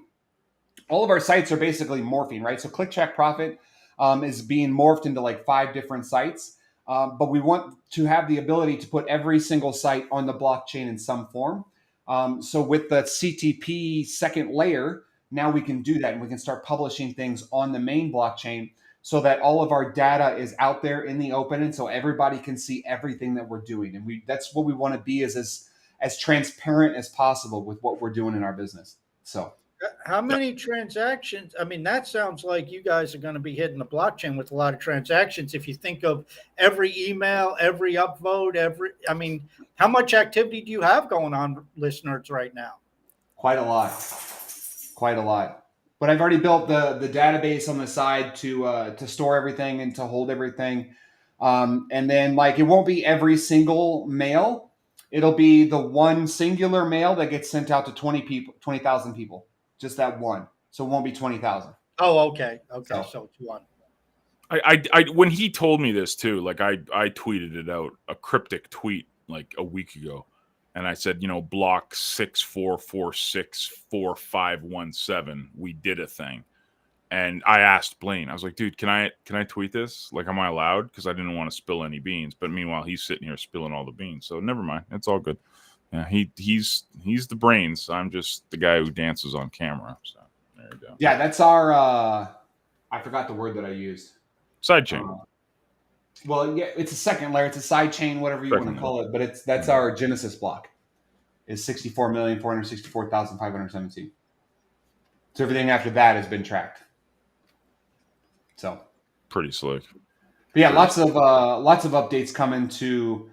all of our sites are basically morphing, right? So Click Check Profit is being morphed into like 5 different sites. But we want to have the ability to put every single site on the blockchain in some form. So with the CTP second layer, now we can do that and we can start publishing things on the main blockchain so that all of our data is out there in the open and so everybody can see everything that we're doing. And that's what we want to be, is as transparent as possible with what we're doing in our business. So how many transactions? I mean, that sounds like you guys are going to be hitting the blockchain with a lot of transactions. If you think of every email, every upvote, how much activity do you have going on, listeners, right now? Quite a lot. but I've already built the database on the side to store everything and to hold everything. And then like it won't be every single mail. It'll be the one singular mail that gets sent out to 20,000 people. Just that one. So it won't be 20,000. Oh, okay. Okay. So- So it's one. I when he told me this too, like I tweeted it out, a cryptic tweet like a week ago, and I said, block 64464517, we did a thing, and I asked Blaine, I was like, dude, can I tweet this? Like, am I allowed? Because I didn't want to spill any beans, but meanwhile he's sitting here spilling all the beans, so never mind, it's all good. Yeah, he's the brains. I'm just the guy who dances on camera. So there you go. Yeah, that's our. I forgot the word that I used. Sidechain. Well, yeah, it's a second layer. It's a side chain, whatever you want to call it. But that's our Genesis block. Is 64,464,517. So everything after that has been tracked. So Pretty slick. but yeah, lots of updates coming to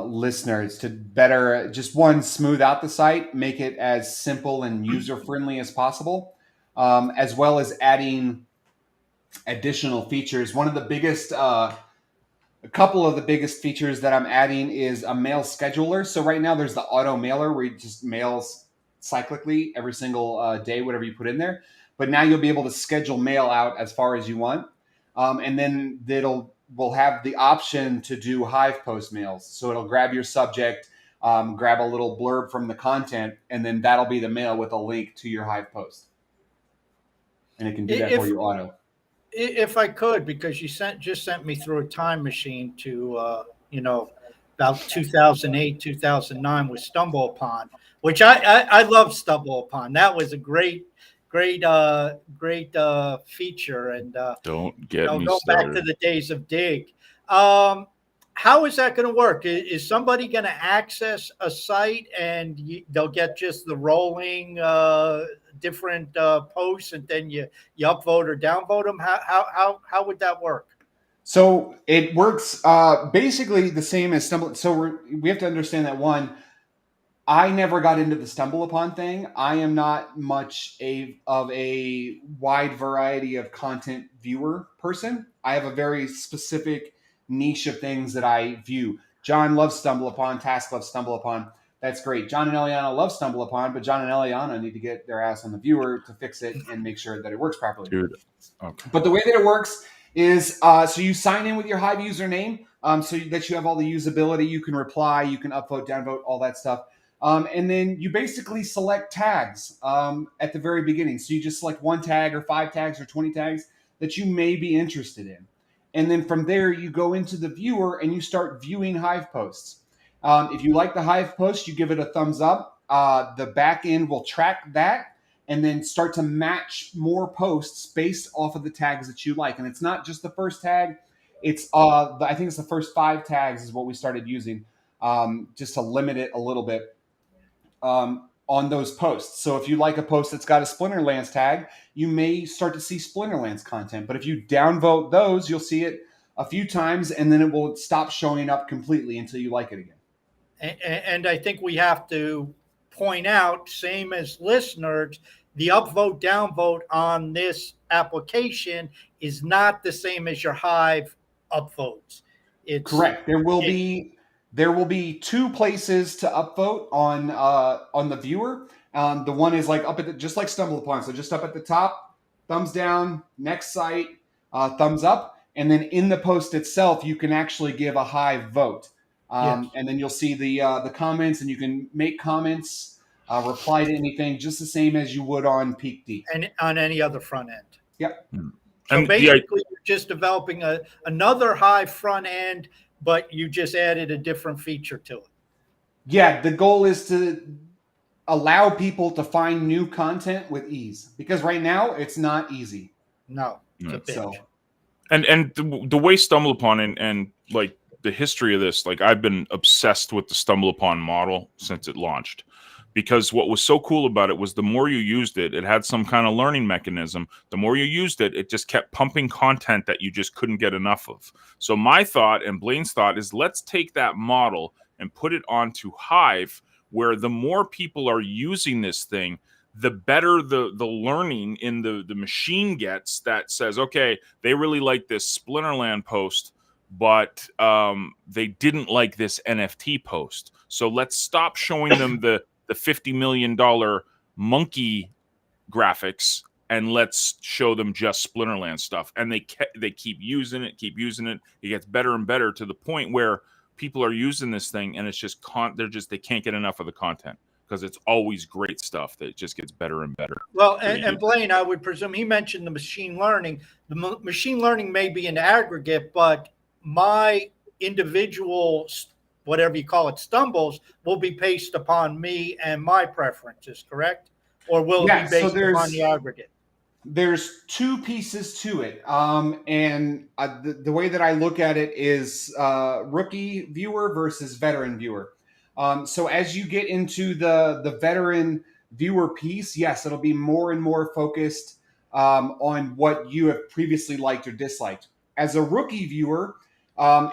listeners to better just smooth out the site, make it as simple and user friendly as possible, as well as adding additional features. One of the biggest, a couple of the biggest features that I'm adding is a mail scheduler. So right now there's the auto mailer where it just mails cyclically every single day, whatever you put in there. But now you'll be able to schedule mail out as far as you want. And then we'll have the option to do Hive post mails. So it'll grab your subject, grab a little blurb from the content, and then that'll be the mail with a link to your Hive post. And it can do that for you auto. If I could, because you just sent me through a time machine to about 2008, 2009 with Stumble Upon, which I love Stumble Upon. That was a great feature, and don't get me go started. back to the days of Dig. How is that going to work? Is somebody going to access a site and they'll get just the rolling different posts, and then you upvote or downvote them? How would that work? So it works basically the same as Stumble. So we have to understand that one, I never got into the Stumble Upon thing. I am not much of a wide variety of content viewer person. I have a very specific niche of things that I view. John loves Stumble Upon. Task loves Stumble Upon. That's great. John and Eliana love Stumble Upon, but John and Eliana need to get their ass on the viewer to fix it and make sure that it works properly. Dude. Okay. But the way that it works is so you sign in with your Hive username so that you have all the usability. You can reply, you can upvote, downvote, all that stuff. And then you basically select tags at the very beginning. So you just select one tag or 5 tags or 20 tags that you may be interested in. And then from there, you go into the viewer and you start viewing Hive posts. If you like the Hive post, you give it a thumbs up. The back end will track that and then start to match more posts based off of the tags that you like. And it's not just the first tag. It's I think it's the first 5 tags is what we started using just to limit it a little bit on those posts. So if you like a post that's got a Splinterlands tag, you may start to see Splinterlands content. But if you downvote those, you'll see it a few times and then it will stop showing up completely until you like it again. And I think we have to point out, same as listeners, the upvote, downvote on this application is not the same as your Hive upvotes. It's correct. There will be 2 places to upvote on the viewer. The one is like up at just like Stumble Upon. So just up at the top, thumbs down, next site, thumbs up. And then in the post itself, you can actually give a Hive vote. Yes. And then you'll see the comments, and you can make comments, reply to anything, just the same as you would on Peak D. And on any other front end. Yep. So basically, you're just developing another Hive front end, but you just added a different feature to it. Yeah, the goal is to allow people to find new content with ease, because right now it's not easy. No, it's a bitch. So, and the way Stumble Upon and like the history of this, like I've been obsessed with the Stumble Upon model since it launched, because what was so cool about it was the more you used it, it had some kind of learning mechanism. The more you used it, it just kept pumping content that you just couldn't get enough of. So my thought and Blaine's thought is, let's take that model and put it onto Hive, where the more people are using this thing, the better the learning in the machine gets, that says, okay, they really like this Splinterland post, but they didn't like this NFT post. So let's stop showing them the $50 million monkey graphics, and let's show them just Splinterland stuff. And they keep using it. It gets better and better to the point where people are using this thing, and it's just they can't get enough of the content, because it's always great stuff that just gets better and better. Well, and Blaine, I would presume he mentioned the machine learning. The machine learning may be an aggregate, but my individual, whatever you call it, stumbles will be based upon me and my preferences, correct? Or will it be based upon the aggregate? There's two pieces to it. And the way that I look at it is rookie viewer versus veteran viewer. So as you get into the veteran viewer piece, yes, it'll be more and more focused on what you have previously liked or disliked. As a rookie viewer,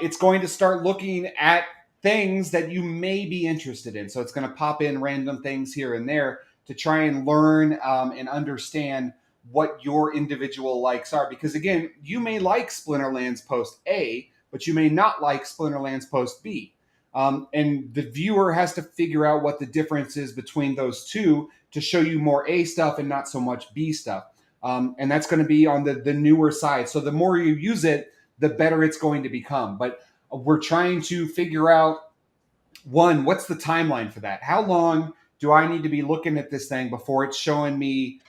it's going to start looking at things that you may be interested in. So it's going to pop in random things here and there to try and learn and understand what your individual likes are. Because again, you may like Splinterland's post A, but you may not like Splinterland's post B. And the viewer has to figure out what the difference is between those two to show you more A stuff and not so much B stuff. And that's going to be on the newer side. So the more you use it, the better it's going to become. But we're trying to figure out, one, what's the timeline for that? How long do I need to be looking at this thing before it's showing me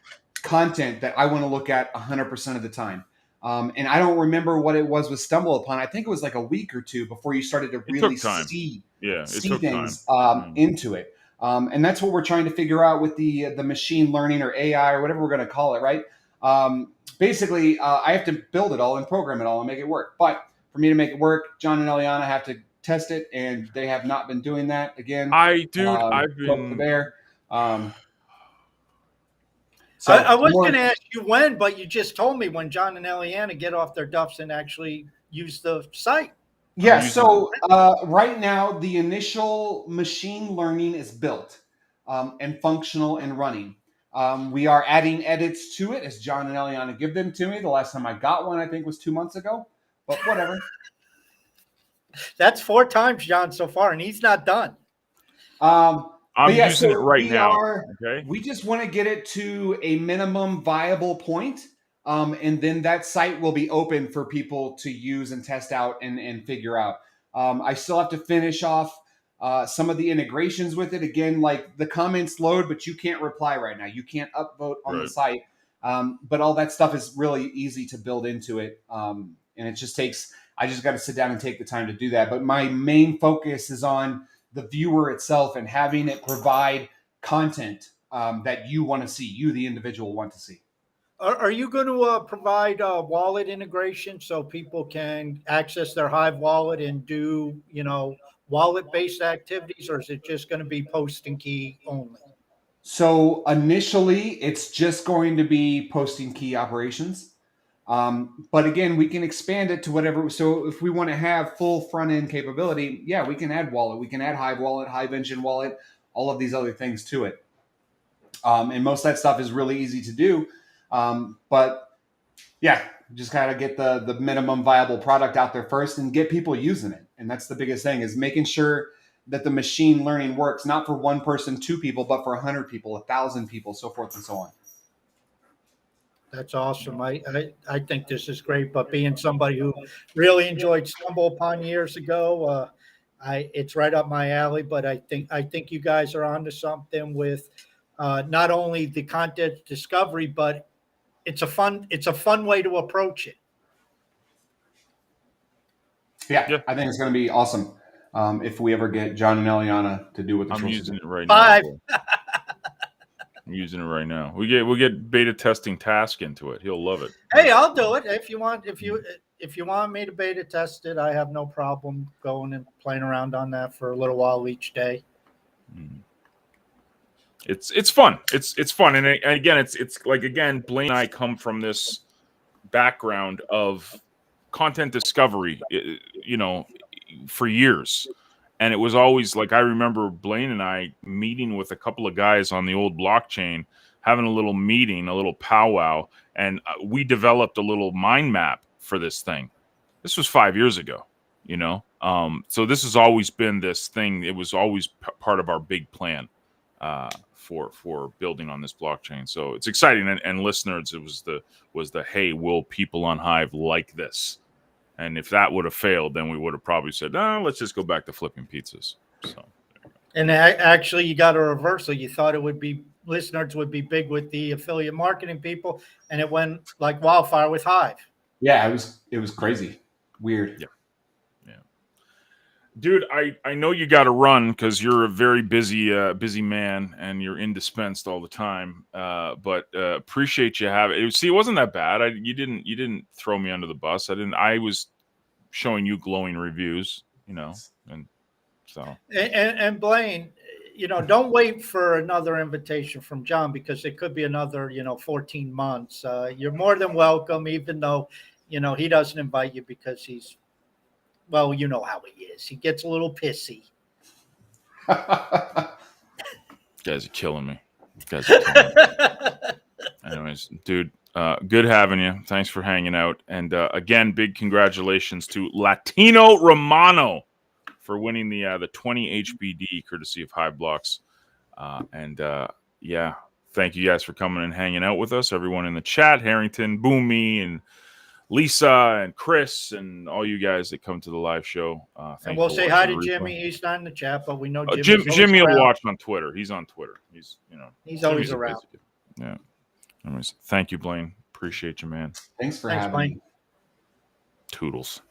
content that I want to look at 100% of the time? And I don't remember what it was with Stumble Upon. I think it was like a week or two before you started to really see things into it. And that's what we're trying to figure out with the machine learning or AI or whatever we're going to call it, right? Basically, I have to build it all and program it all and make it work. But for me to make it work, John and Eliana have to test it, and they have not been doing that. Again, I've been there. So I was going to ask you when, but you just told me when John and Eliana get off their duffs and actually use the site. Yeah, so right now, the initial machine learning is built and functional and running. We are adding edits to it as John and Eliana give them to me. The last time I got one, I think, was 2 months ago, but whatever. That's 4 times, John, so far, and he's not done. I'm using it right now. We just want to get it to a minimum viable point, and then that site will be open for people to use and test out and figure out. I still have to finish off some of the integrations with it. Again, like the comments load, but you can't reply right now. You can't upvote on the site. But all that stuff is really easy to build into it. And it just takes, I just got to sit down and take the time to do that. But my main focus is on the viewer itself and having it provide content that you want to see, you, the individual, want to see. Are you going to provide wallet integration so people can access their Hive wallet and do, wallet-based activities, or is it just going to be posting key only? So initially, it's just going to be posting key operations. But again, we can expand it to whatever. So if we want to have full front-end capability, yeah, we can add wallet. We can add Hive wallet, Hive Engine wallet, all of these other things to it. And most of that stuff is really easy to do. But yeah, just kind of get the minimum viable product out there first and get people using it. And that's the biggest thing, is making sure that the machine learning works, not for one person, 2 people, but for 100 people, 1,000 people, so forth and so on. That's awesome. I think this is great. But being somebody who really enjoyed Stumble Upon years ago, it's right up my alley. But I think you guys are onto something with not only the content discovery, but it's a fun way to approach it. Yeah. I think it's going to be awesome if we ever get John and Eliana to do what they're supposed to do. I'm using it right now. I'm using it right now. We'll get beta testing Task into it. He'll love it. Hey, I'll do it if you want. If you want me to beta test it, I have no problem going and playing around on that for a little while each day. It's fun. It's fun, and again, it's like, again, Blaine and I come from this background of content discovery, for years. And it was always like, I remember Blaine and I meeting with a couple of guys on the old blockchain having a little meeting, a little powwow, and we developed a little mind map for this thing. This was 5 years ago, you know. So this has always been this thing. It was always part of our big plan for building on this blockchain. So it's exciting. And listeners, it was the hey, will people on Hive like this? And if that would have failed, then we would have probably said, no, let's just go back to flipping pizzas. So, and actually, you got a reversal. You thought it would be listeners would be big with the affiliate marketing people, and it went like wildfire with Hive. Yeah, it was crazy, weird. Yeah. Dude, I know you got to run because you're a very busy man and you're indispensed all the time. But appreciate you having it. See, it wasn't that bad. You didn't throw me under the bus. I was showing you glowing reviews, you know, and so. And Blaine, you know, don't wait for another invitation from John because it could be another, 14 months. You're more than welcome, even though, he doesn't invite you because he's. Well, you know how he is. He gets a little pissy. You guys are killing me. Anyways, dude, good having you. Thanks for hanging out. And again, big congratulations to Latino Romano for winning the 20 HBD courtesy of Hive Blocks. Yeah, thank you guys for coming and hanging out with us. Everyone in the chat, Harrington, Boomy, and Lisa and Chris and all you guys that come to the live show. And we'll say hi to Jimmy. He's not in the chat, but we know Jimmy will watch on Twitter. He's on Twitter. He's always around. Yeah. Anyways, thank you, Blaine. Appreciate you, man. Thanks for having me. Toodles.